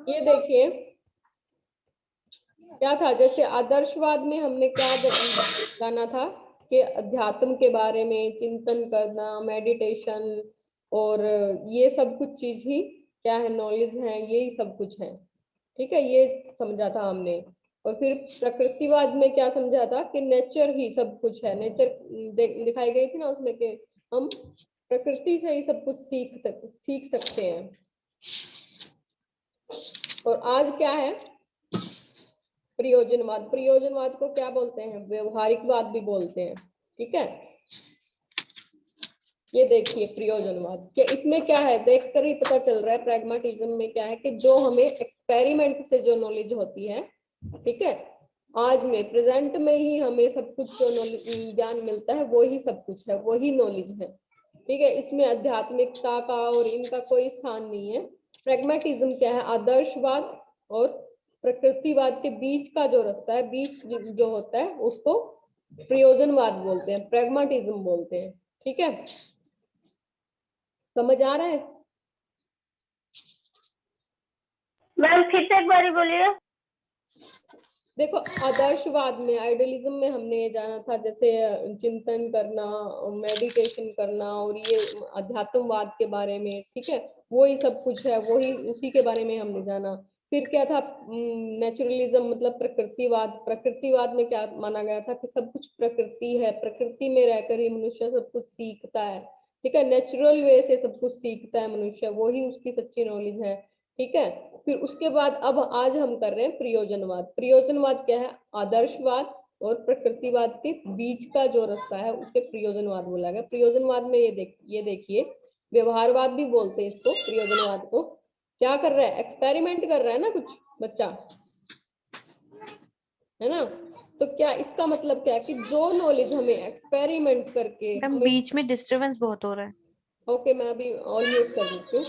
ये देखिए क्या था, जैसे आदर्शवाद में हमने क्या जाना था कि अध्यात्म के बारे में चिंतन करना, मेडिटेशन और ये सब कुछ चीज ही क्या है, नॉलेज है, यही सब कुछ है। ठीक है, ये समझा था हमने। और फिर प्रकृतिवाद में क्या समझा था कि नेचर ही सब कुछ है। नेचर दिखाई गई थी ना उसमें कि हम प्रकृति से ही सब कुछ सीख सकते हैं। और आज क्या है, प्रयोजनवाद। प्रयोजनवाद को क्या बोलते हैं, व्यवहारिकवाद भी बोलते हैं। ठीक है, ये देखिए प्रयोजनवाद क्या, इसमें क्या है देखकर ही पता चल रहा है। प्रैग्माटिज्म में क्या है कि जो हमें एक्सपेरिमेंट से जो नॉलेज होती है, ठीक है, आज में प्रेजेंट में ही हमें सब कुछ जो ज्ञान मिलता है वही सब कुछ है, वही नॉलेज है। ठीक है, इसमें आध्यात्मिकता का और इनका कोई स्थान नहीं है। प्रैग्मेटिज्म क्या है, आदर्शवाद और प्रकृतिवाद के बीच का जो रास्ता है, बीच जो होता है उसको प्रयोजनवाद बोलते हैं, प्रैग्मेटिज्म बोलते हैं। ठीक है, समझ आ रहा है? मैम फिर से एक बार बोलिए। देखो आदर्शवाद में, आइडियलिज्म में हमने ये जाना था जैसे चिंतन करना, मेडिटेशन करना और ये अध्यात्मवाद के बारे में। ठीक है, वही सब कुछ है, वही उसी के बारे में हमने जाना। फिर क्या था, नेचुरलिज्म मतलब प्रकृतिवाद। प्रकृतिवाद में क्या माना गया था कि सब कुछ प्रकृति है, प्रकृति में रहकर ही मनुष्य सब कुछ सीखता है। ठीक है, नेचुरल वे से सब कुछ सीखता है मनुष्य, वही उसकी सच्ची नॉलेज है। ठीक है, फिर उसके बाद अब आज हम कर रहे हैं प्रयोजनवाद। प्रयोजनवाद क्या है, आदर्शवाद और प्रकृतिवाद के बीच का जो रास्ता है उसे प्रयोजनवाद बोला गया। प्रयोजनवाद में ये देखिए व्यवहारवाद भी बोलते हैं इसको, प्रयोजनवाद को। क्या कर रहा है, एक्सपेरिमेंट कर रहा है ना कुछ बच्चा, है ना? तो क्या इसका मतलब क्या है कि जो नॉलेज हमें एक्सपेरिमेंट करके हमें, बीच में डिस्टरबेंस बहुत हो रहा है। ओके मैं अभी ऑल म्यूट कर देती हूँ।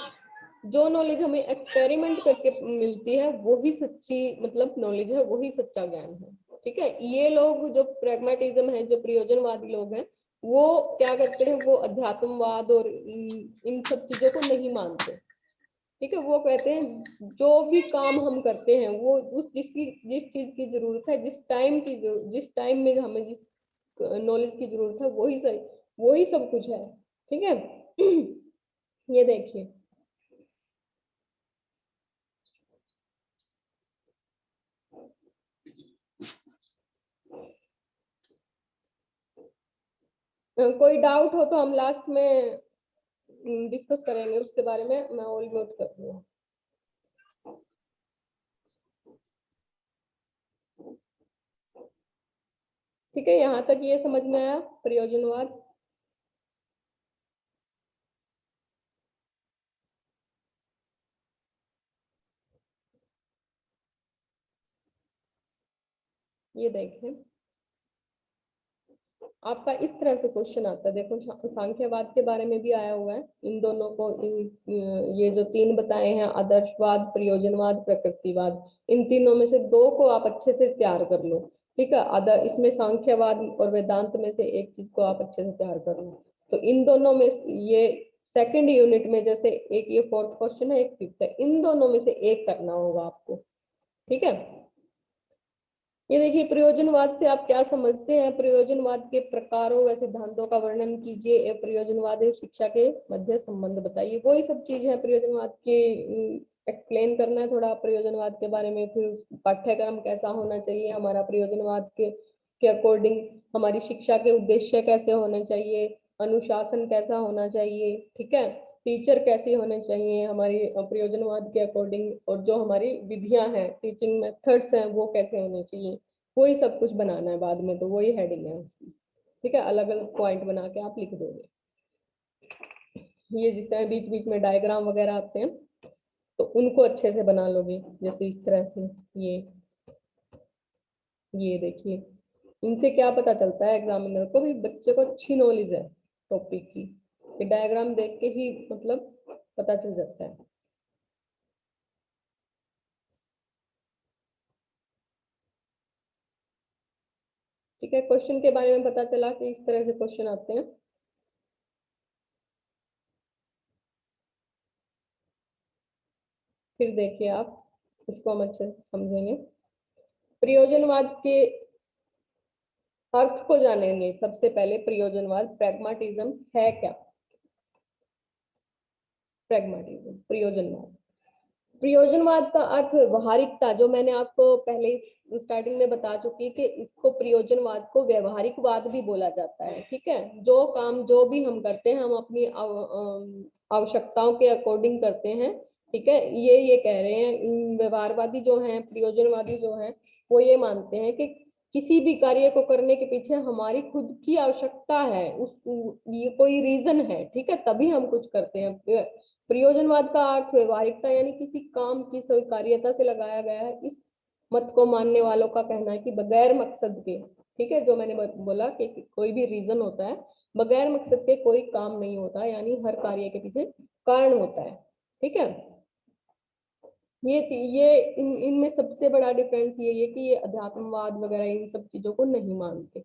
जो नॉलेज हमें एक्सपेरिमेंट करके मिलती है वही सच्ची मतलब नॉलेज है, वही सच्चा ज्ञान है। ठीक है, ये लोग जो प्रैग्मेटिज्म है, जो प्रयोजनवादी लोग हैं, वो क्या करते हैं, वो अध्यात्मवाद और इन सब चीजों को नहीं मानते। ठीक है, वो कहते हैं जो भी काम हम करते हैं वो उस जिस चीज की जरूरत है, जिस टाइम में हमें जिस नॉलेज की जरूरत है वही सही, वही सब कुछ है। ठीक है ये देखिए कोई डाउट हो तो हम लास्ट में डिस्कस करेंगे उसके बारे में। मैं ऑल म्यूट कर दूंगा। ठीक है, यहाँ तक ये समझ में आया प्रयोजनवाद? ये देखें आपका इस तरह से क्वेश्चन आता है। देखो सांख्यवाद के बारे में भी आया हुआ है। इन दोनों को ये जो तीन बताए हैं, आदर्शवाद, प्रयोजनवाद, प्रकृतिवाद, इन तीनों में से दो को आप अच्छे से तैयार कर लो। ठीक है, इसमें सांख्यवाद और वेदांत में से एक चीज को आप अच्छे से तैयार कर लो। तो इन दोनों में ये सेकंड यूनिट में जैसे एक ये फोर्थ क्वेश्चन है, एक फिफ्थ है, इन दोनों में से एक करना होगा आपको। ठीक है, ये देखिए प्रयोजनवाद से आप क्या समझते हैं, प्रयोजनवाद के प्रकारों व सिद्धांतों का वर्णन कीजिए, प्रयोजनवाद और शिक्षा के मध्य संबंध बताइए। वही सब चीज है प्रयोजनवाद के, एक्सप्लेन करना है थोड़ा प्रयोजनवाद के बारे में। फिर पाठ्यक्रम कैसा होना चाहिए हमारा, प्रयोजनवाद के अकॉर्डिंग हमारी शिक्षा के उद्देश्य कैसे होने चाहिए, अनुशासन कैसा होना चाहिए, ठीक है, टीचर कैसे होने चाहिए हमारी प्रयोजनवाद के अकॉर्डिंग, और जो हमारी विधियां हैं, टीचिंग मेथड्स हैं, वो कैसे होने चाहिए, वही सब कुछ बनाना है बाद में। तो वही हेडिंग है उसकी। ठीक है, अलग अलग पॉइंट बना के आप लिख दोगे। ये जिस तरह बीच बीच में डायग्राम वगैरह आते हैं तो उनको अच्छे से बना लोगे, जैसे इस तरह से। ये देखिए इनसे क्या पता चलता है एग्जामिनर को भी बच्चे को अच्छी नॉलेज है टॉपिक की, ये डायग्राम देख के ही मतलब पता चल जाता है। ठीक है, क्वेश्चन के बारे में पता चला कि इस तरह से क्वेश्चन आते हैं। फिर देखिए आप, इसको हम अच्छे से समझेंगे। प्रयोजनवाद के अर्थ को जानेंगे सबसे पहले। प्रयोजनवाद, प्रैग्माटिज्म है क्या? प्रैग्माटिज्म, प्रयोजनवाद। प्रयोजनवाद का अर्थ व्यवहारिकता, जो मैंने आपको पहले स्टार्टिंग में बता चुकी कि इसको, प्रयोजनवाद को व्यवहारिकवाद भी बोला जाता है। ठीक है, जो काम जो भी हम करते हैं हम अपनी आवश्यकताओं के अकॉर्डिंग करते हैं। ठीक है, ये कह रहे हैं व्यवहारवादी जो हैं, प्रयोजनवादी जो हैं, वो ये मानते हैं कि किसी भी कार्य को करने के पीछे हमारी खुद की आवश्यकता है, उस ये कोई रीजन है। ठीक है, तभी हम कुछ करते हैं। प्रयोजनवाद का अर्थ व्यवहारिकता यानी किसी काम की स्वीकार्यता से लगाया गया है। इस मत को मानने वालों का कहना है कि बगैर मकसद के, ठीक है, जो मैंने बोला कि कोई भी रीजन होता है, बगैर मकसद के कोई काम नहीं होता, यानी हर कार्य के पीछे कारण होता है। ठीक है, ये इनमें सबसे बड़ा डिफरेंस ये है कि ये अध्यात्मवाद वगैरह इन सब चीजों को नहीं मानते,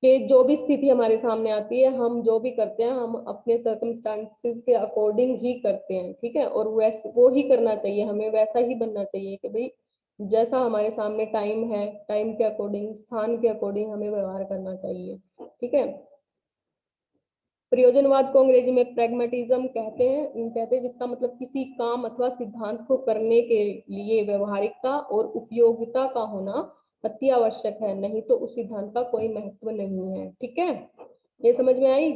कि जो भी स्थिति हमारे सामने आती है, हम जो भी करते हैं हम अपने सर्कमस्टांसेस के अकॉर्डिंग ही करते हैं। ठीक है, और वैसे वो ही करना चाहिए, हमें वैसा ही बनना चाहिए कि भाई जैसा हमारे सामने टाइम है, टाइम के अकॉर्डिंग, स्थान के अकॉर्डिंग हमें व्यवहार करना चाहिए। ठीक है, प्रयोजनवाद को अंग्रेजी में प्रैग्मेटिज्म कहते हैं, जिसका मतलब किसी काम अथवा सिद्धांत को करने के लिए व्यवहारिकता और उपयोगिता का होना अति आवश्यक है, नहीं तो उस सिद्धांत का कोई महत्व नहीं है। ठीक है, ये समझ में आई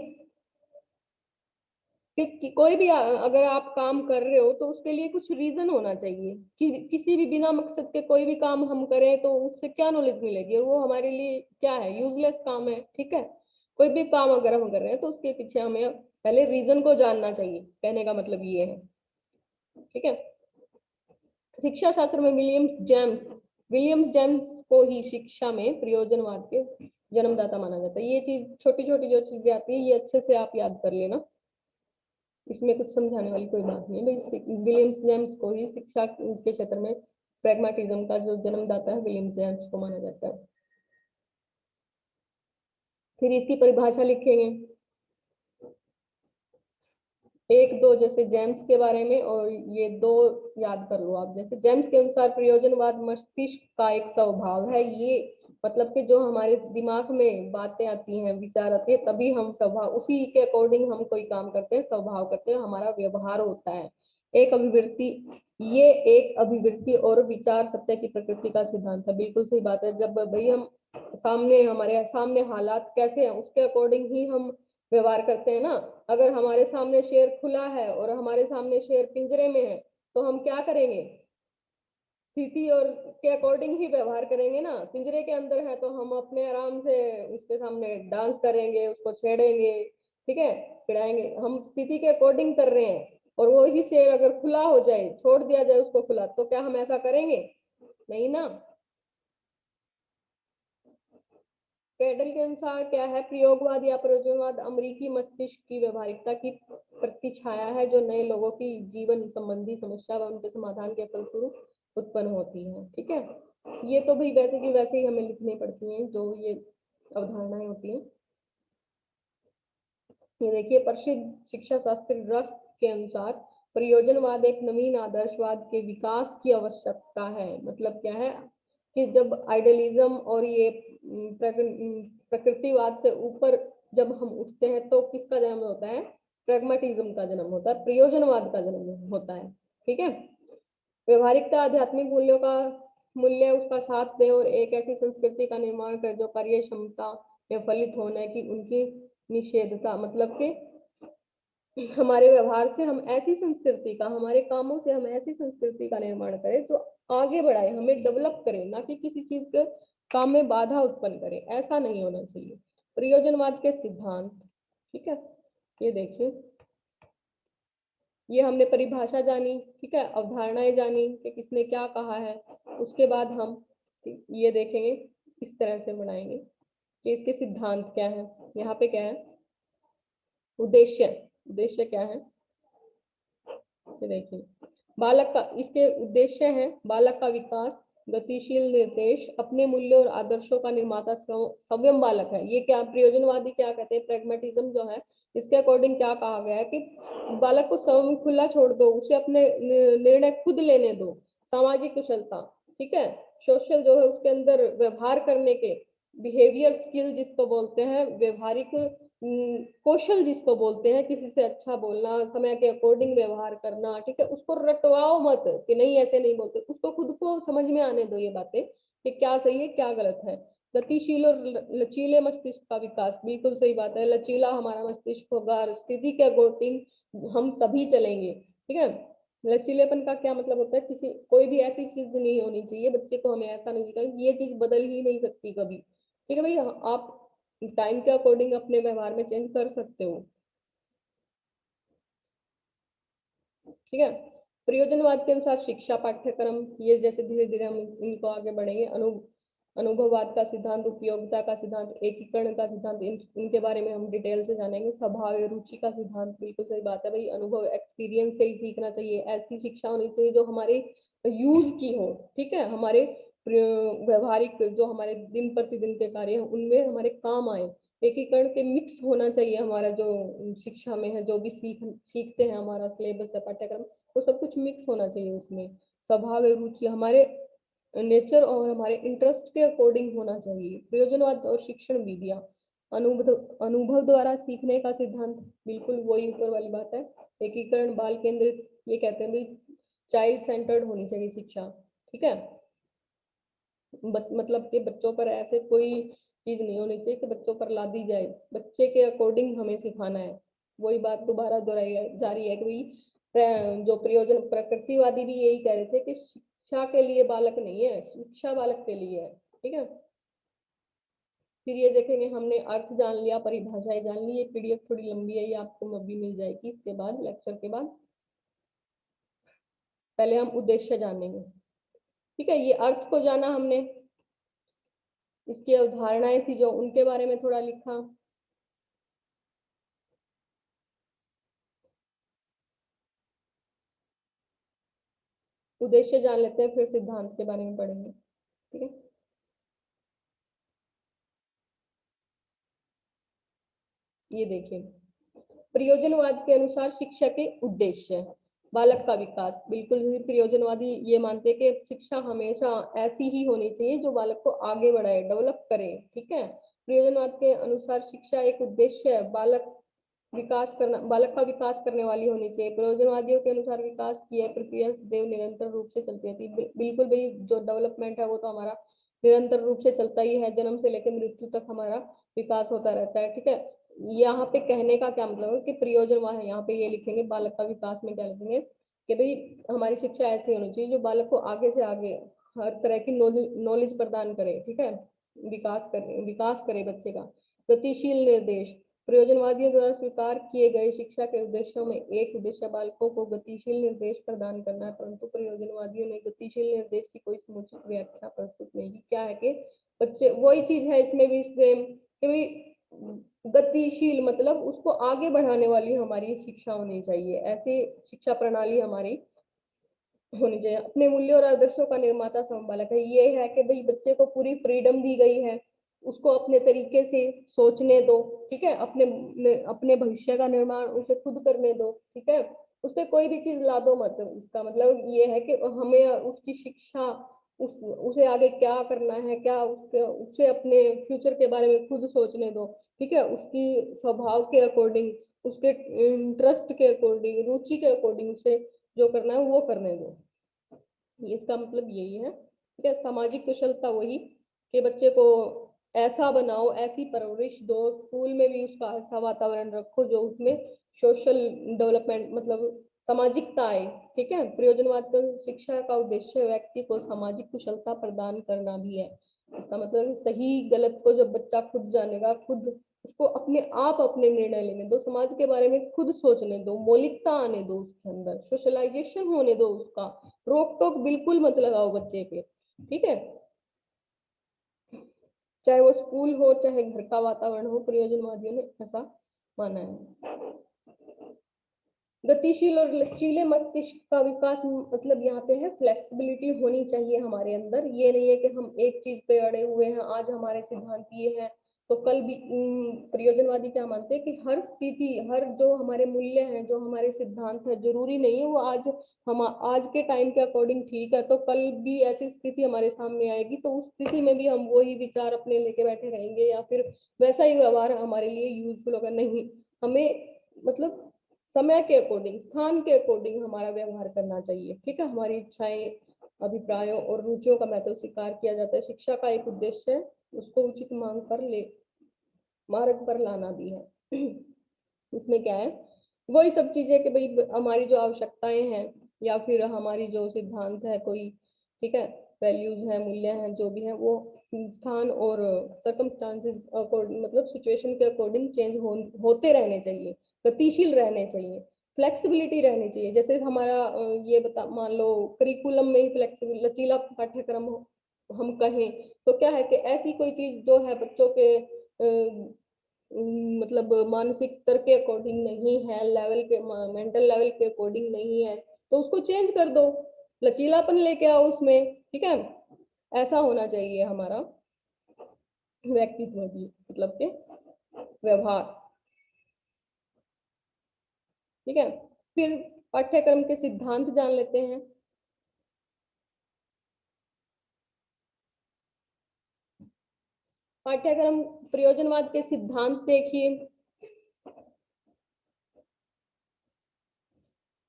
कि कोई भी अगर आप काम कर रहे हो तो उसके लिए कुछ रीजन होना चाहिए। कि किसी भी बिना मकसद के कोई भी काम हम करें तो उससे क्या नॉलेज मिलेगी, और वो हमारे लिए क्या है, यूजलेस काम है। ठीक है, कोई भी काम अगर हम कर रहे हैं तो उसके पीछे हमें पहले रीजन को जानना चाहिए, कहने का मतलब ये है। ठीक है, शिक्षा शास्त्र में विलियम्स जेम्स को ही शिक्षा में प्रयोजनवाद के जन्मदाता माना जाता है। ये चीज, छोटी छोटी जो चीजें आती है ये अच्छे से आप याद कर लेना, इसमें कुछ समझाने वाली कोई बात नहीं है भाई। विलियम्स जेम्स को ही शिक्षा के क्षेत्र में प्रैग्मेटिज्म का जो जन्मदाता है, विलियम्स जेम्स को माना जाता है। फिर इसकी परिभाषा लिखेंगे, एक दो, जैसे जेम्स के बारे में, और ये दो याद कर लो आप। जैसे जेम्स के अनुसार प्रयोजनवाद मस्तिष्क का एक स्वभाव है। ये मतलब कि जो हमारे दिमाग में बातें आती हैं, विचार आते हैं, तभी हम स्वभाव, उसी के अकॉर्डिंग हम कोई काम करते हैं, स्वभाव करते हैं, हमारा व्यवहार होता है। एक अभिवृत्ति, ये एक अभिवृत्ति और विचार सत्य की प्रकृति का सिद्धांत है। बिल्कुल सही बात है। जब भाई हम सामने, हमारे सामने हालात कैसे हैं उसके अकॉर्डिंग ही हम व्यवहार करते हैं ना। अगर हमारे सामने शेर खुला है और हमारे सामने शेर पिंजरे में है तो हम क्या करेंगे, स्थिति और के अकॉर्डिंग ही व्यवहार करेंगे ना। पिंजरे के अंदर है तो हम अपने आराम से उसके सामने डांस करेंगे, उसको छेड़ेंगे, ठीक है, चिढ़ाएंगे, हम स्थिति के अकॉर्डिंग कर रहे हैं। और वो ही शेर अगर खुला हो जाए, छोड़ दिया जाए उसको खुला, तो क्या हम ऐसा करेंगे? नहीं ना। कैडल के अनुसार क्या है, प्रयोगवाद या प्रयोजनवाद अमेरिकी मस्तिष्क की व्यवहारिकता की प्रतिछाया है, जो नए लोगों की जीवन संबंधी समस्या व उनके समाधान के फलस्वरूप उत्पन्न होती है। ठीक है, ये तो भाई वैसे की वैसे ही हमें लिखनी पड़ती हैं, जो ये अवधारणाएं होती हैं। ये देखिए, प्रसिद्ध शिक्षा शास्त्री रस के अनुसार प्रयोजनवाद एक नवीन आदर्शवाद के विकास की आवश्यकता है। मतलब क्या है कि जब आइडियलिज्म और ये प्रकृतिवाद से ऊपर जब हम उठते हैं तो किसका जन्म होता है? प्रैग्मेटिज्म का जन्म होता है, प्रयोजनवाद का जन्म होता है। ठीक है, व्यवहारिकता आध्यात्मिक मूल्यों का मूल्य उसका साथ दे और एक ऐसी संस्कृति का निर्माण करे जो कार्य क्षमता में फलित होने की उनकी निषेधता, मतलब कि हमारे व्यवहार से हम ऐसी संस्कृति का, हमारे कामों से हम ऐसी संस्कृति का निर्माण करें जो आगे बढ़ाए, हमें डेवलप करे, ना कि किसी चीज के काम में बाधा उत्पन्न करे। ऐसा नहीं होना चाहिए। प्रयोजनवाद के सिद्धांत, ठीक है, ये देखिए, ये हमने परिभाषा जानी, ठीक है, अवधारणाएं जानी कि किसने क्या कहा है। उसके बाद हम ये देखेंगे, इस तरह से बनाएंगे कि इसके सिद्धांत क्या है। यहाँ पे क्या है, उद्देश्य, उद्देश्य क्या है, ये देखिए, बालक का, इसके उद्देश्य है बालक का विकास, गतिशील निर्देश अपने मूल्यों और आदर्शों का निर्माता संयम बालक है। ये क्या प्रयोजनवादी क्या कहते हैं, प्रैग्मेटिज्म जो है इसके अकॉर्डिंग क्या कहा गया है कि बालक को स्वयं खुला छोड़ दो, उसे अपने निर्णय खुद लेने दो। सामाजिक कुशलता, ठीक है, सोशल जो है उसके अंदर व्यवहार करने के बिहेवियर स्किल जिसको बोलते हैं, व्यवहारिक कौशल जिसको बोलते हैं, किसी से अच्छा बोलना, समय के अकॉर्डिंग व्यवहार करना, ठीक है, उसको रटवाओ मत कि नहीं ऐसे नहीं बोलते, उसको खुद को समझ में आने दो ये बातें कि क्या सही है क्या गलत है। गतिशील और लचीले मस्तिष्क का विकास, बिल्कुल सही बात है, लचीला हमारा मस्तिष्क होगा, स्थिति के अकॉर्डिंग हम तभी चलेंगे, ठीक है। लचीलेपन का क्या मतलब होता है, किसी कोई भी ऐसी चीज नहीं होनी चाहिए बच्चे को, हमें ऐसा नहीं चाहिए, ये चीज बदल ही नहीं सकती कभी, ठीक है भाई, आप टाइम के अकॉर्डिंग अपने व्यवहार में चेंज कर सकते हो, ठीक है। प्रयोजनवाद के अनुसार शिक्षा पाठ्यक्रम, ये जैसे धीरे धीरे हम इनको आगे बढ़ेंगे, अनुभववाद का सिद्धांत, उपयोगिता का सिद्धांत, एकीकरण का सिद्धांत, इनके बारे में हम डिटेल से जानेंगे। स्वभाव या रुचि का सिद्धांत, बिल्कुल सही बात है भाई, अनुभव एक्सपीरियंस से ही सीखना चाहिए, ऐसी शिक्षा होनी चाहिए जो हमारे यूज की हो, ठीक है, हमारे व्यवहारिक जो हमारे दिन प्रतिदिन के कार्य हैं उनमें हमारे काम आए। एकीकरण के मिक्स होना चाहिए हमारा जो शिक्षा में है, जो भी सीखते हैं, हमारा सिलेबस है, पाठ्यक्रम, वो सब कुछ मिक्स होना चाहिए उसमें। स्वभाव और रुचि हमारे नेचर और हमारे इंटरेस्ट के अकॉर्डिंग होना चाहिए। प्रयोजनवाद और शिक्षण विधियां, अनुभव अनुभव द्वारा सीखने का सिद्धांत, बिल्कुल वही ऊपर वाली बात है। एकीकरण, बाल केंद्रित, ये कहते हैं भाई चाइल्ड सेंटर्ड होनी चाहिए शिक्षा, ठीक है, मतलब कि बच्चों पर ऐसे कोई चीज नहीं होनी चाहिए कि बच्चों पर ला दी जाए, बच्चे के अकॉर्डिंग हमें सिखाना है। वही बात दोबारा दोहराई जा रही है कि भाई जो प्रयोजन प्रकृतिवादी भी यही कह रहे थे कि शिक्षा के लिए बालक नहीं है, शिक्षा बालक के लिए है, ठीक है। फिर ये देखेंगे, हमने अर्थ जान लिया, परिभाषाएं जान ली, ये पीडीएफ थोड़ी लंबी है, ये आपको अभी मिल जाएगी इसके बाद, लेक्चर के बाद। पहले हम उद्देश्य जानेंगे, ठीक है, ये अर्थ को जाना हमने, इसकी अवधारणाएं थी जो उनके बारे में थोड़ा लिखा। उद्देश्य जान लेते हैं, फिर सिद्धांत के बारे में पढ़ेंगे, ठीक है। ये देखिए, प्रयोजनवाद के अनुसार शिक्षा के उद्देश्य, बालक का विकास, बिल्कुल ही प्रयोजनवादी ये मानते हैं कि शिक्षा हमेशा ऐसी ही होनी चाहिए जो बालक को आगे बढ़ाए, डेवलप करे, ठीक है। प्रयोजनवाद के अनुसार शिक्षा एक उद्देश्य है, बालक विकास करना, बालक का विकास करने वाली होनी चाहिए। प्रयोजनवादियों के अनुसार विकास की यह प्रक्रिया सदैव निरंतर रूप से चलती रहती है। बिल्कुल भाई, जो डेवलपमेंट है वो तो हमारा निरंतर रूप से चलता ही है, जन्म से लेकर मृत्यु तक हमारा विकास होता रहता है, ठीक है। यहाँ पे कहने का क्या मतलब है कि प्रयोजन वह है, यहाँ पे ये लिखेंगे बालक का विकास में क्या लिखेंगे कि भाई हमारी शिक्षा ऐसी होनी चाहिए जो बालक को आगे से आगे हर तरह की नॉलेज प्रदान करे, ठीक है, विकास करे बच्चे का। गतिशील निर्देश, प्रयोजनवादियों द्वारा स्वीकार किए गए शिक्षा के उद्देश्यों में एक उद्देश्य बालकों को गतिशील निर्देश प्रदान करना है, परंतु प्रयोजनवादियों ने गतिशील निर्देश की कोई समुचित व्याख्या प्रस्तुत नहीं की। क्या है कि बच्चे, वही चीज है इसमें भी सेम कि भाई गतिशील मतलब उसको आगे बढ़ाने वाली हमारी शिक्षा होनी चाहिए, ऐसी शिक्षा प्रणाली हमारी होनी चाहिए। अपने मूल्यों और आदर्शों का निर्माता संबालक है, ये है कि भाई बच्चे को पूरी फ्रीडम दी गई है, उसको अपने तरीके से सोचने दो, ठीक है, अपने भविष्य का निर्माण उसे खुद करने दो, ठीक है, उस पर कोई भी चीज ला दो मत। इसका मतलब ये है कि हमें उसकी शिक्षा, उसे आगे क्या करना है, क्या उसे अपने फ्यूचर के बारे में खुद सोचने दो, ठीक है, उसकी स्वभाव के अकॉर्डिंग, उसके इंटरेस्ट के अकॉर्डिंग, रुचि के अकॉर्डिंग उसे जो करना है वो करने दो। इसका मतलब यही है, ठीक है। सामाजिक कुशलता वही कि बच्चे को ऐसा बनाओ, ऐसी परवरिश दो, स्कूल में भी उसका ऐसा वातावरण रखो जो उसमें सोशल डेवलपमेंट मतलब सामाजिकता आए, ठीक है। प्रयोजनवाद का शिक्षा का उद्देश्य व्यक्ति को सामाजिक कुशलता प्रदान करना भी है। इसका मतलब सही गलत को जब बच्चा खुद जानेगा, खुद उसको अपने आप अपने निर्णय लेने दो, समाज के बारे में खुद सोचने दो, मौलिकता आने दो उसके अंदर, सोशलाइजेशन होने दो उसका, रोक टोक बिल्कुल मत लगाओ बच्चे पे, ठीक है, चाहे वो स्कूल हो चाहे घर का वातावरण हो, प्रयोजनवादियों ने ऐसा माना है। गतिशील और लचीले मस्तिष्क का विकास मतलब यहाँ पे है फ्लेक्सिबिलिटी होनी चाहिए हमारे अंदर। ये नहीं है कि हम एक चीज पे अड़े हुए हैं, आज हमारे सिद्धांत ये हैं तो कल भी। प्रयोजनवादी क्या मानते हैं कि हर स्थिति, हर जो हमारे मूल्य हैं, जो हमारे सिद्धांत है, जरूरी नहीं है वो आज के टाइम के अकॉर्डिंग ठीक है तो कल भी ऐसी स्थिति हमारे सामने आएगी तो उस स्थिति में भी हम वही विचार अपने लेके बैठे रहेंगे या फिर वैसा ही व्यवहार हमारे लिए यूजफुल होगा। नहीं, हमें मतलब समय के अकॉर्डिंग, स्थान के अकॉर्डिंग हमारा व्यवहार करना चाहिए। ठीक है, हमारी इच्छाएं, अभिप्रायों और रुचियों का महत्व स्वीकार किया जाता है। शिक्षा का एक उद्देश्य है उसको उचित मार्ग पर लाना भी है। इसमें क्या है, वही सब चीजें कि भाई हमारी जो आवश्यकताएं हैं या फिर हमारी जो सिद्धांत है कोई, ठीक है, वैल्यूज है, मूल्य हैं, जो भी है वो स्थान और सर्कमस्टांसेस मतलब सिचुएशन के अकॉर्डिंग चेंज होते रहने चाहिए, गतिशील रहने चाहिए, फ्लेक्सिबिलिटी रहनी चाहिए। जैसे हमारा ये बता मान लो करिकुलम में ही फ्लेक्सिबल लचीला पाठ्यक्रम हम कहें तो क्या है कि ऐसी कोई चीज जो है बच्चों के मतलब मानसिक स्तर के अकॉर्डिंग नहीं है, लेवल के मेंटल लेवल के अकॉर्डिंग नहीं है तो उसको चेंज कर दो, लचीलापन लेके आओ उसमें। ठीक है, ऐसा होना चाहिए हमारा व्यक्तित्व भी, मतलब के व्यवहार। ठीक है, फिर पाठ्यक्रम के सिद्धांत जान लेते हैं। पाठ्यक्रम प्रयोजनवाद के सिद्धांत देखिए।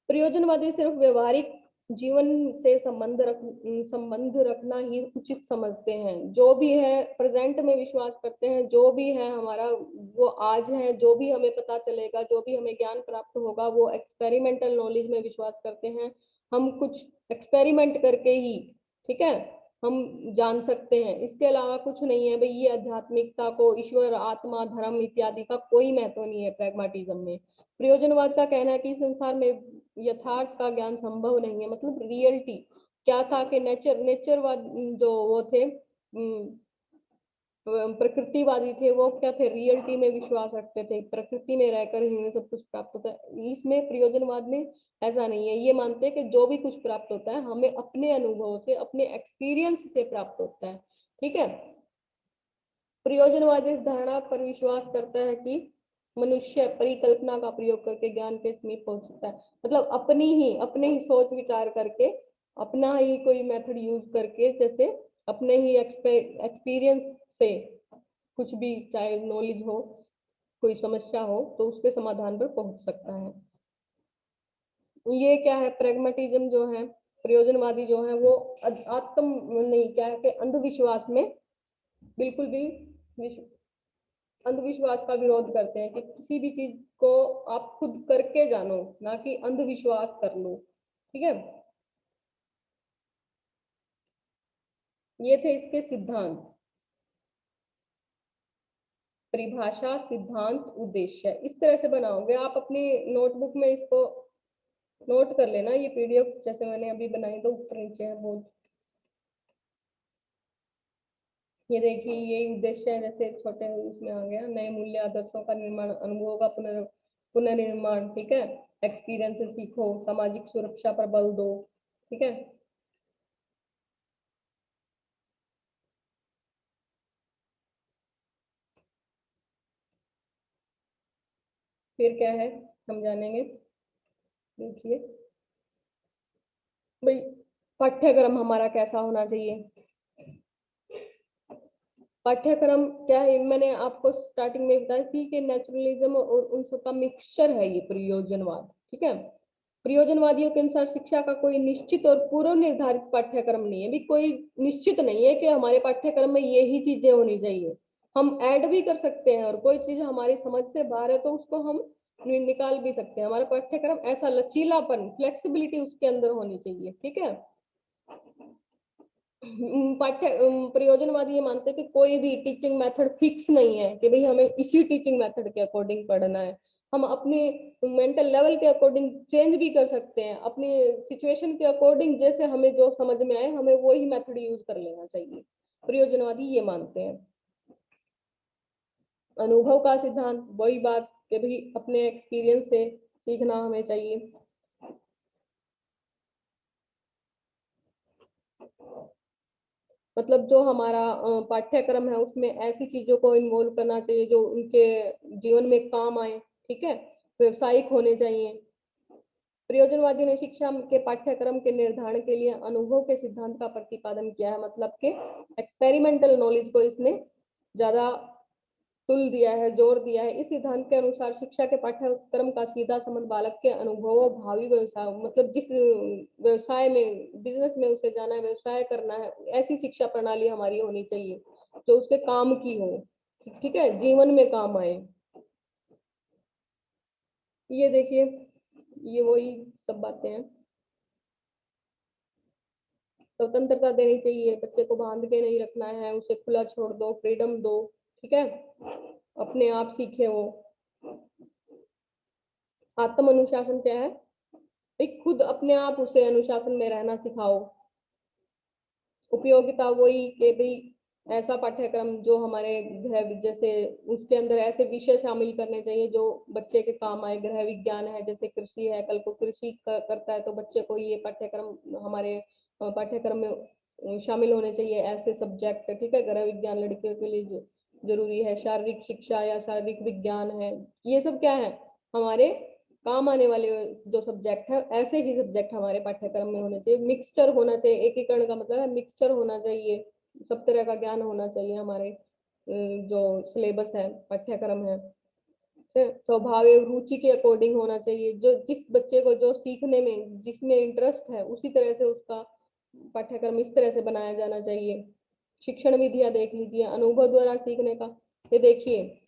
प्रयोजनवादी सिर्फ व्यवहारिक जीवन से संबंध रखना ही उचित समझते हैं। जो भी है प्रेजेंट में विश्वास करते हैं, जो भी है हमारा वो आज है, जो भी हमें पता चलेगा, जो भी हमें ज्ञान प्राप्त होगा वो एक्सपेरिमेंटल नॉलेज में विश्वास करते हैं। हम कुछ एक्सपेरिमेंट करके ही, ठीक है, हम जान सकते हैं, इसके अलावा कुछ नहीं है भाई। ये आध्यात्मिकता को, ईश्वर, आत्मा, धर्म इत्यादि का कोई महत्व नहीं है प्रैग्माटिज्म में। प्रयोजनवाद का कहना है कि संसार में यथार्थ का ज्ञान संभव नहीं है, मतलब रियलिटी क्या था कि नेचरवाद जो वो थे प्रकृतिवादी थे, वो क्या थे, रियलिटी में विश्वास रखते थे, प्रकृति में रहकर ही सब कुछ प्राप्त होता है। इसमें प्रयोजनवाद में ऐसा नहीं है, ये मानते हैं कि जो भी कुछ प्राप्त होता है हमें अपने अनुभव से, अपने एक्सपीरियंस से प्राप्त होता है। ठीक है, प्रयोजनवाद इस धारणा पर विश्वास करता है कि मनुष्य परिकल्पना का प्रयोग करके ज्ञान के समीप पहुंच सकता है, मतलब अपने ही सोच विचार करके, अपना ही कोई मेथड यूज करके, जैसे अपने ही एक्सपीरियंस से कुछ भी, चाहे नॉलेज हो, कोई समस्या हो तो उसके समाधान पर पहुंच सकता है। ये क्या है, प्रैग्मेटिज्म जो है, प्रयोजनवादी जो है वो आत्म नहीं, क्या है कि अंधविश्वास में बिल्कुल भी अंधविश्वास का विरोध करते हैं कि किसी भी चीज को आप खुद करके जानो, ना कि अंधविश्वास कर लो। ठीक है, ये थे इसके सिद्धांत, परिभाषा, सिद्धांत, उद्देश्य। इस तरह से बनाओगे आप अपनी नोटबुक में, इसको नोट कर लेना। ये पीडीएफ जैसे मैंने अभी बनाई तो ऊपर नीचे है बहुत। ये देखिए, ये उद्देश्य है, जैसे छोटे उसमें आ गया, नए मूल्य आदर्शों का निर्माण, अनुभवों का पुनर्निर्माण। ठीक है, एक्सपीरियंस से सीखो, सामाजिक सुरक्षा पर बल दो। ठीक है, फिर क्या है हम जानेंगे। देखिए भाई, पाठ्यक्रम हमारा कैसा होना चाहिए। पाठ्यक्रम क्या है, मैंने आपको स्टार्टिंग में बताया थी कि नेचुरलिज्म और उन सबका मिक्सचर है ये प्रयोजनवाद। ठीक है, प्रयोजनवादियों के अनुसार शिक्षा का कोई निश्चित और पूर्व निर्धारित पाठ्यक्रम नहीं है, भी कोई निश्चित नहीं है कि हमारे पाठ्यक्रम में यही चीजें होनी चाहिए। हम ऐड भी कर सकते हैं और कोई चीज हमारी समझ से बाहर है तो उसको हम निकाल भी सकते हैं। हमारा पाठ्यक्रम ऐसा लचीलापन, फ्लेक्सिबिलिटी उसके अंदर होनी चाहिए। ठीक है, प्रयोजनवादी ये मानते हैं कि कोई भी टीचिंग मेथड फिक्स नहीं है कि भाई हमें इसी टीचिंग मेथड के अकॉर्डिंग पढ़ना है। हम अपने मेंटल लेवल के अकॉर्डिंग चेंज भी कर सकते हैं, अपनी सिचुएशन के अकॉर्डिंग, जैसे हमें जो समझ में आए हमें वही मेथड यूज कर लेना चाहिए। प्रयोजनवादी ये मानते हैं। अनुभव का सिद्धांत, वही बात कि भाई अपने एक्सपीरियंस से सीखना हमें चाहिए। मतलब जो हमारा पाठ्यक्रम है उसमें ऐसी चीजों को इन्वॉल्व करना चाहिए जो उनके जीवन में काम आए, ठीक है, व्यवसायिक होने चाहिए। प्रयोजनवादी ने शिक्षा के पाठ्यक्रम के निर्धारण के लिए अनुभव के सिद्धांत का प्रतिपादन किया है, मतलब के एक्सपेरिमेंटल नॉलेज को इसने ज्यादा तुल दिया है, जोर दिया है। इस सिद्धांत के अनुसार शिक्षा के पाठ्यक्रम का सीधा संबंध बालक के अनुभवों, भावी व्यवसाय, मतलब जिस व्यवसाय में, बिजनेस में उसे जाना है, व्यवसाय करना है, ऐसी शिक्षा प्रणाली हमारी होनी चाहिए जो उसके काम की हो, ठीक है, जीवन में काम आए। ये देखिए, ये वही सब बातें हैं। स्वतंत्रता देनी चाहिए, बच्चे को बांध के नहीं रखना है, उसे खुला छोड़ दो, फ्रीडम दो, ठीक है, अपने आप सीखे वो। आत्म अनुशासन क्या है? एक खुद अपने आप उसे अनुशासन में रहना सिखाओ। उपयोगिता वही कि भाई ऐसा पाठ्यक्रम जो हमारे गृह, जैसे उसके अंदर ऐसे विषय शामिल करने चाहिए जो बच्चे के काम आए। गृह विज्ञान है, जैसे कृषि है, कल को कृषि करता है तो बच्चे को ये पाठ्यक्रम हमारे पाठ्यक्रम में शामिल होने चाहिए, ऐसे सब्जेक्ट, ठीक है। गृह विज्ञान लड़कियों के लिए जरूरी है। शारीरिक शिक्षा या शारीरिक विज्ञान है, ये सब क्या है, हमारे काम आने वाले जो सब्जेक्ट है, ऐसे ही सब्जेक्ट हमारे पाठ्यक्रम में होने चाहिए। मिक्सचर होना चाहिए, एकीकरण का मतलब है मिक्सचर होना चाहिए, सब तरह का ज्ञान होना चाहिए हमारे जो सिलेबस है, पाठ्यक्रम है। स्वभाव एवं रुचि के अकॉर्डिंग होना चाहिए, जो जिस बच्चे को जो सीखने में जिसमें इंटरेस्ट है उसी तरह से उसका पाठ्यक्रम इस तरह से बनाया जाना चाहिए। शिक्षण विधियां देख लीजिए, अनुभव द्वारा सीखने का, ये देखिए,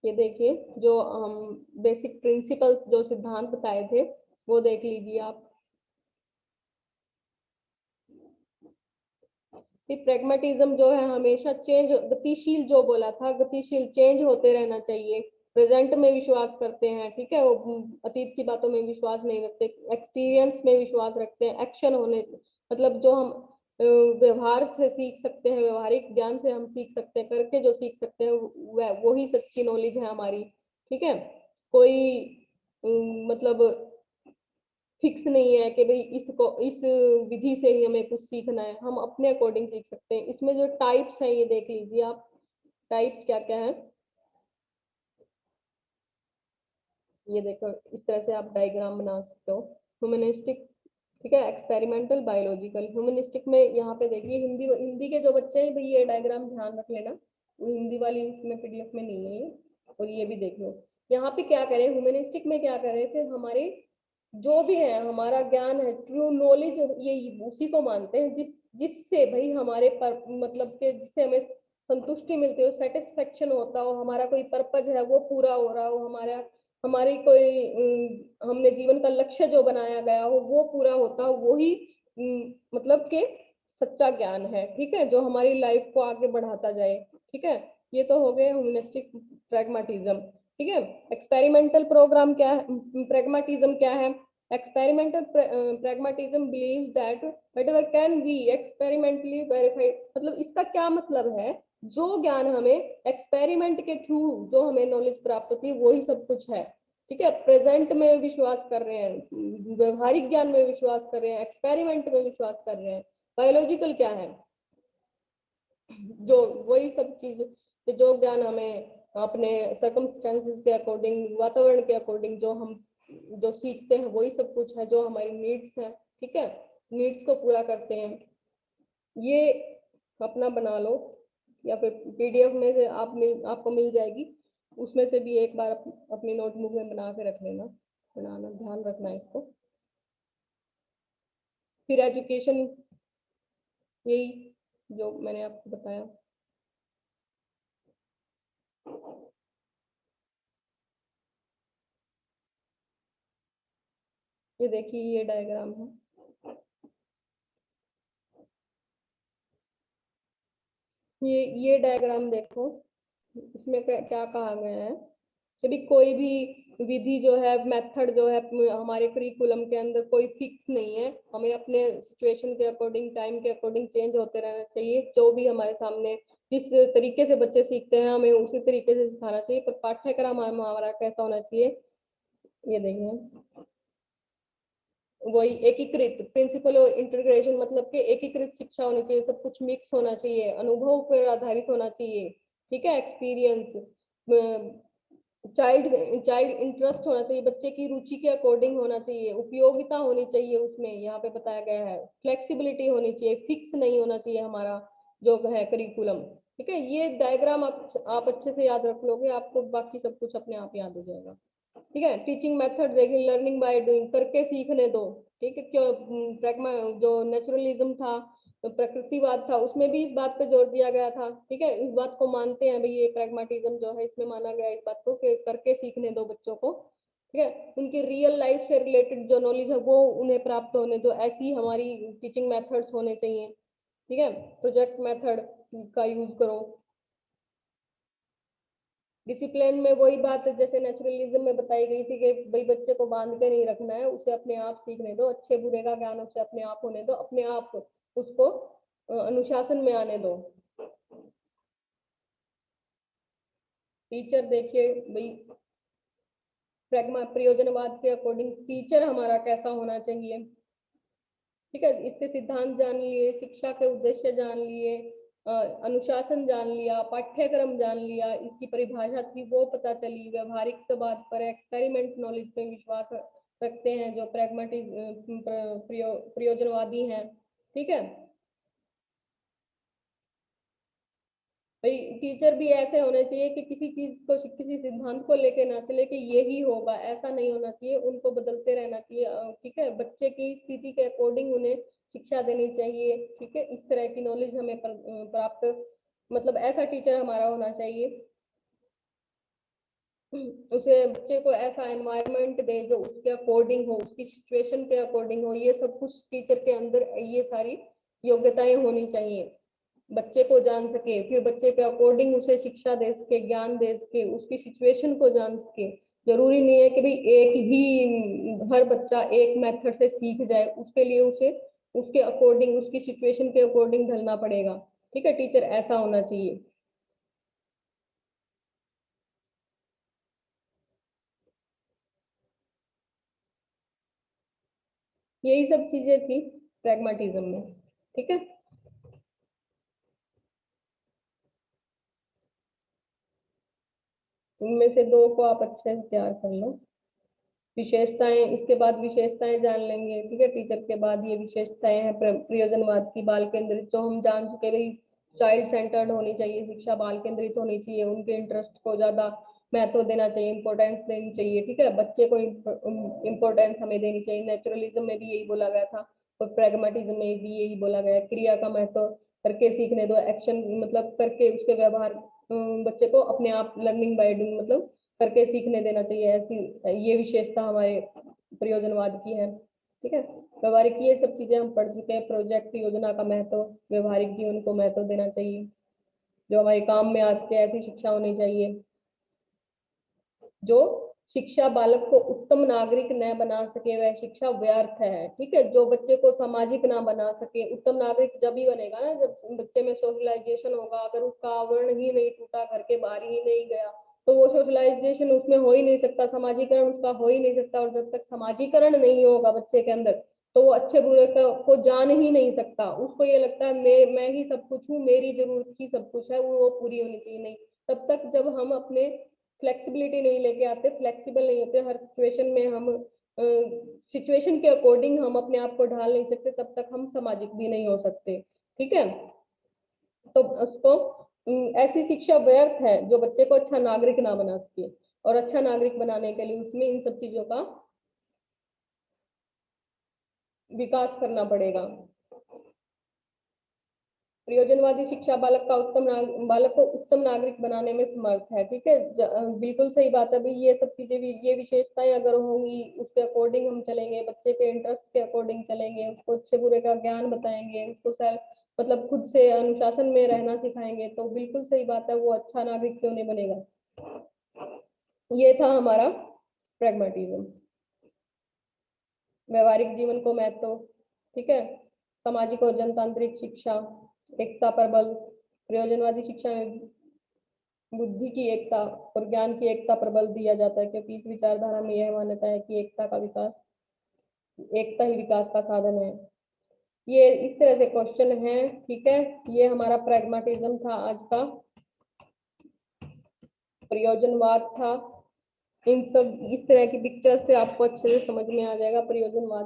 ये देखिए जो हम बेसिक प्रिंसिपल्स जो सिद्धांत बताए थे वो देख लीजिए आप। प्रेगमेटिज्म जो है हमेशा चेंज, गतिशील, जो बोला था गतिशील, चेंज होते रहना चाहिए। प्रेजेंट में विश्वास करते हैं, ठीक है, वो अतीत की बातों में विश्वास नहीं रखते। एक्सपीरियंस में विश्वास रखते हैं, एक्शन होने, मतलब जो हम व्यवहार से सीख सकते हैं, व्यवहारिक ज्ञान से हम सीख सकते हैं, करके जो सीख सकते हैं वो ही सच्ची नॉलेज है हमारी, ठीक है। कोई मतलब फिक्स नहीं है कि भाई इसको इस विधि से ही हमें कुछ सीखना है, हम अपने अकॉर्डिंग सीख सकते हैं। इसमें जो टाइप्स हैं ये देख लीजिए आप, टाइप्स क्या क्या है, ये देखो, इस तरह से आप डायग्राम बना सकते हो। ह्यूमनिस्टिक, ठीक है, एक्सपेरिमेंटल, बायोलॉजिकल। ह्यूमनिस्टिक में यहाँ पे देखिए, हिंदी हिंदी के जो बच्चे हैं भाई ये डायग्राम ध्यान रख लेना, वो हिंदी वाली इसमें पीडीएफ में नहीं है ये। और ये भी देख लो, यहाँ पे क्या करें, ह्यूमनिस्टिक में क्या कर रहे थे, हमारे जो भी है हमारा ज्ञान है, ट्रू नॉलेज, ये उसी को मानते हैं जिससे भाई हमारे पर मतलब के जिससे हमें संतुष्टि मिलती हो, सेटिस्फेक्शन होता हो, हमारा कोई पर्पज है वो पूरा हो रहा हो, हमारा हमारी कोई हमने जीवन का लक्ष्य जो बनाया गया हो वो पूरा होता हो, वो ही मतलब के सच्चा ज्ञान है, ठीक है, जो हमारी लाइफ को आगे बढ़ाता जाए, ठीक है। ये तो हो गए ह्यूमनिस्टिक प्रैग्मेटिज्म, ठीक है। एक्सपेरिमेंटल प्रोग्राम क्या है, प्रैग्मेटिज्म क्या है? Experimental pragmatism believes that whatever can be experimentally verified, मतलब इसका क्या मतलब है, जो ज्ञान हमें एक्सपेरिमेंट के थ्रू जो हमें नॉलेज प्राप्त होती है वही सब कुछ है, ठीक है। प्रेजेंट में विश्वास कर रहे हैं, व्यवहारिक ज्ञान में विश्वास कर रहे हैं, एक्सपेरिमेंट में विश्वास कर रहे हैं। बायोलॉजिकल क्या है, जो वही सब चीज कि जो ज्ञान हमें अपने सर्कमस्टेंसेस के अकॉर्डिंग, वातावरण के अकॉर्डिंग जो हम जो सीखते हैं वही सब कुछ है, जो हमारी नीड्स है, ठीक है, नीड्स को पूरा करते हैं। ये अपना बना लो, या फिर पीडीएफ में से आपको मिल जाएगी, उसमें से भी एक बार अपनी नोटबुक में बना के रख लेना, बनाना, ध्यान रखना इसको। फिर एजुकेशन, यही जो मैंने आपको बताया। ये देखिए, ये डायग्राम है, ये डायग्राम देखो, इसमें क्या क्या कहा गया है कि भी कोई भी विधि जो है, मेथड जो है हमारे करिकुलम के अंदर कोई फिक्स नहीं है। हमें अपने सिचुएशन के अकॉर्डिंग, टाइम के अकॉर्डिंग चेंज होते रहना चाहिए। जो भी हमारे सामने जिस तरीके से बच्चे सीखते हैं हमें उसी तरीके से सिखाना चाहिए। पर पाठ्यक्रम हमारा कैसा होना चाहिए, ये देखिए, वही एकीकृत प्रिंसिपल और इंटीग्रेशन, मतलब कि एकीकृत शिक्षा होनी चाहिए। सब कुछ मिक्स होना चाहिए, अनुभव पर आधारित होना चाहिए, ठीक है, एक्सपीरियंस, चाइल्ड चाइल्ड इंटरेस्ट होना चाहिए, बच्चे की रुचि के अकॉर्डिंग होना चाहिए, उपयोगिता होनी चाहिए उसमें, यहाँ पे बताया गया है, फ्लेक्सिबिलिटी होनी चाहिए, फिक्स नहीं होना चाहिए हमारा जो है करिकुलम। ठीक है, ये डायग्राम आप अच्छे से याद रख लोगे, आपको बाकी सब कुछ अपने आप याद हो जाएगा। ठीक है, टीचिंग मेथड देखिए, लर्निंग बाय डूइंग, करके सीखने दो। ठीक है, क्यों प्रैग्मा जो नेचुरलिज्म था, तो प्रकृतिवाद था, उसमें भी इस बात पे जोर दिया गया था। ठीक है, इस बात को मानते हैं भाई, ये प्रैग्माटिज्म जो है इसमें माना गया इस बात को कि करके सीखने दो बच्चों को। ठीक है, उनकी रियल लाइफ से रिलेटेड जो नॉलेज है वो उन्हें प्राप्त होने दो, ऐसी हमारी टीचिंग मेथड्स होने चाहिए। ठीक है, प्रोजेक्ट मेथड का यूज करो। डिसिप्लिन में वही बात जैसे नेचुरलिज्म में बताई गई थी कि भाई बच्चे को बांध के नहीं रखना है, उसे अपने आप सीखने दो, अच्छे बुरे का ज्ञान उसे अपने आप होने दो, अपने आप उसको अनुशासन में आने दो। टीचर देखिए भाई, प्रैग्मा प्रयोजनवाद के अकॉर्डिंग टीचर हमारा कैसा होना चाहिए। ठीक है, इसके सिद्धांत जान लिए, शिक्षा के उद्देश्य जान लिए, अनुशासन जान लिया, पाठ्यक्रम जान लिया, इसकी परिभाषा थी वो पता चली, व्यवहारिकतावाद पर, एक्सपेरिमेंट नॉलेज पे विश्वास रखते हैं जो प्रैग्मेटिक प्रयोजनवादी हैं। ठीक है भाई, टीचर भी ऐसे होने चाहिए कि किसी चीज को, किसी सिद्धांत को लेके ना चले कि यही होगा, ऐसा नहीं होना चाहिए, उनको बदलते रहना चाहिए। ठीक है, बच्चे की स्थिति के अकॉर्डिंग उन्हें शिक्षा देनी चाहिए। ठीक है, इस तरह की नॉलेज हमें प्राप्त, मतलब ऐसा टीचर हमारा होना चाहिए। उसे, बच्चे को ऐसा एनवायरनमेंट दे जो उसके अकॉर्डिंग हो, उसकी सिचुएशन के अकॉर्डिंग हो, ये सब कुछ टीचर के अंदर ये सारी योग्यताएं होनी चाहिए। बच्चे को जान सके, फिर बच्चे के अकॉर्डिंग उसे शिक्षा दे सके, ज्ञान दे सके, उसकी सिचुएशन को जान सके। जरूरी नहीं है कि भाई एक ही हर बच्चा एक मेथड से सीख जाए, उसके लिए उसे उसके अकॉर्डिंग, उसकी सिचुएशन के अकॉर्डिंग ढलना पड़ेगा। ठीक है, टीचर ऐसा होना चाहिए। यही सब चीजें थी प्रैग्माटिज्म में। ठीक है, इनमें से दो को आप अच्छे से तैयार कर लो। विशेषताएं, इसके बाद विशेषताएं जान लेंगे। ठीक है, टीचर के बाद ये विशेषताएं हैं प्रयोजनवाद की, बाल केंद्रित, जो हम जान चुके भाई, चाइल्ड सेंटर्ड होनी चाहिए शिक्षा, बाल केंद्रित होनी चाहिए, उनके इंटरेस्ट को ज्यादा महत्व देना चाहिए, इंपॉर्टेंस देनी चाहिए। ठीक है, बच्चे को इम्पोर्टेंस हमें देनी चाहिए। नेचुरलिज्म में भी यही बोला गया था और प्रैग्मेटिज्म में भी यही बोला गया, क्रिया का महत्व, करके सीखने दो, एक्शन मतलब करके उसके व्यवहार, बच्चे को अपने आप लर्निंग बाय डूइंग मतलब करके सीखने देना चाहिए। ऐसी ये विशेषता हमारे प्रयोजनवाद की है। ठीक है, व्यवहारिक, ये सब चीजें हम पढ़ चुके हैं। प्रोजेक्ट, योजना का महत्व, व्यवहारिक जीवन को महत्व देना चाहिए, जो हमारे काम में आ सके, ऐसी शिक्षा होनी चाहिए। जो शिक्षा बालक को उत्तम नागरिक न बना सके वह शिक्षा व्यर्थ है। ठीक है, जो बच्चे को सामाजिक ना बना सके, उत्तम नागरिक जब ही बनेगा ना जब बच्चे में सोशलाइजेशन होगा। अगर उसका आवरण ही नहीं टूटा, घर के बाहर ही नहीं गया, तो वो सोशलाइजेशन उसमें हो ही नहीं सकता, समाजीकरण उसका हो ही नहीं सकता। और जब तक समाजीकरण नहीं होगा बच्चे के अंदर, तो वो अच्छे बुरे को जान ही नहीं सकता। उसको ये लगता है मैं ही सब कुछ हूँ, मेरी जरूरत ही सब कुछ है, वो पूरी होनी चाहिए। नहीं, तब तक जब हम अपने फ्लेक्सिबिलिटी नहीं लेके आते, फ्लेक्सिबल नहीं होते, हर सिचुएशन में हम सिचुएशन के अकॉर्डिंग हम अपने आप को ढाल नहीं सकते, तब तक हम सामाजिक भी नहीं हो सकते। ठीक है, तो उसको ऐसी शिक्षा व्यर्थ है जो बच्चे को अच्छा नागरिक ना बना सके। और अच्छा नागरिक बनाने के लिए उसमें इन सब चीजों का विकास करना पड़ेगा। प्रयोजनवादी शिक्षा बालक का बालक को उत्तम नागरिक बनाने में समर्थ है। ठीक है, बिल्कुल सही बात है भाई। ये सब चीजें भी, ये विशेषताएं अगर होंगी, उसके अकॉर्डिंग हम चलेंगे, बच्चे के इंटरेस्ट के अकॉर्डिंग चलेंगे, उसको अच्छे बुरे का ज्ञान बताएंगे, उसको सेल्फ मतलब खुद से अनुशासन में रहना सिखाएंगे, तो बिल्कुल सही बात है, वो अच्छा नागरिक क्यों नहीं बनेगा। ये था हमारा प्रैग्मेटिज्म। व्यवहारिक जीवन को महत्व, ठीक है। सामाजिक और जनतांत्रिक शिक्षा, एकता पर बल। प्रयोजनवादी शिक्षा में बुद्धि की एकता और ज्ञान की एकता पर बल दिया जाता है, क्योंकि इस विचारधारा में यह मान्यता है कि एकता ही विकास का साधन है। ये इस तरह से क्वेश्चन है, ठीक है। ये हमारा प्रैग्मेटिज्म था आज का। प्रयोजनवाद था। इन सब इस तरह की पिक्चर से आपको अच्छे से समझ में आ जाएगा प्रयोजनवाद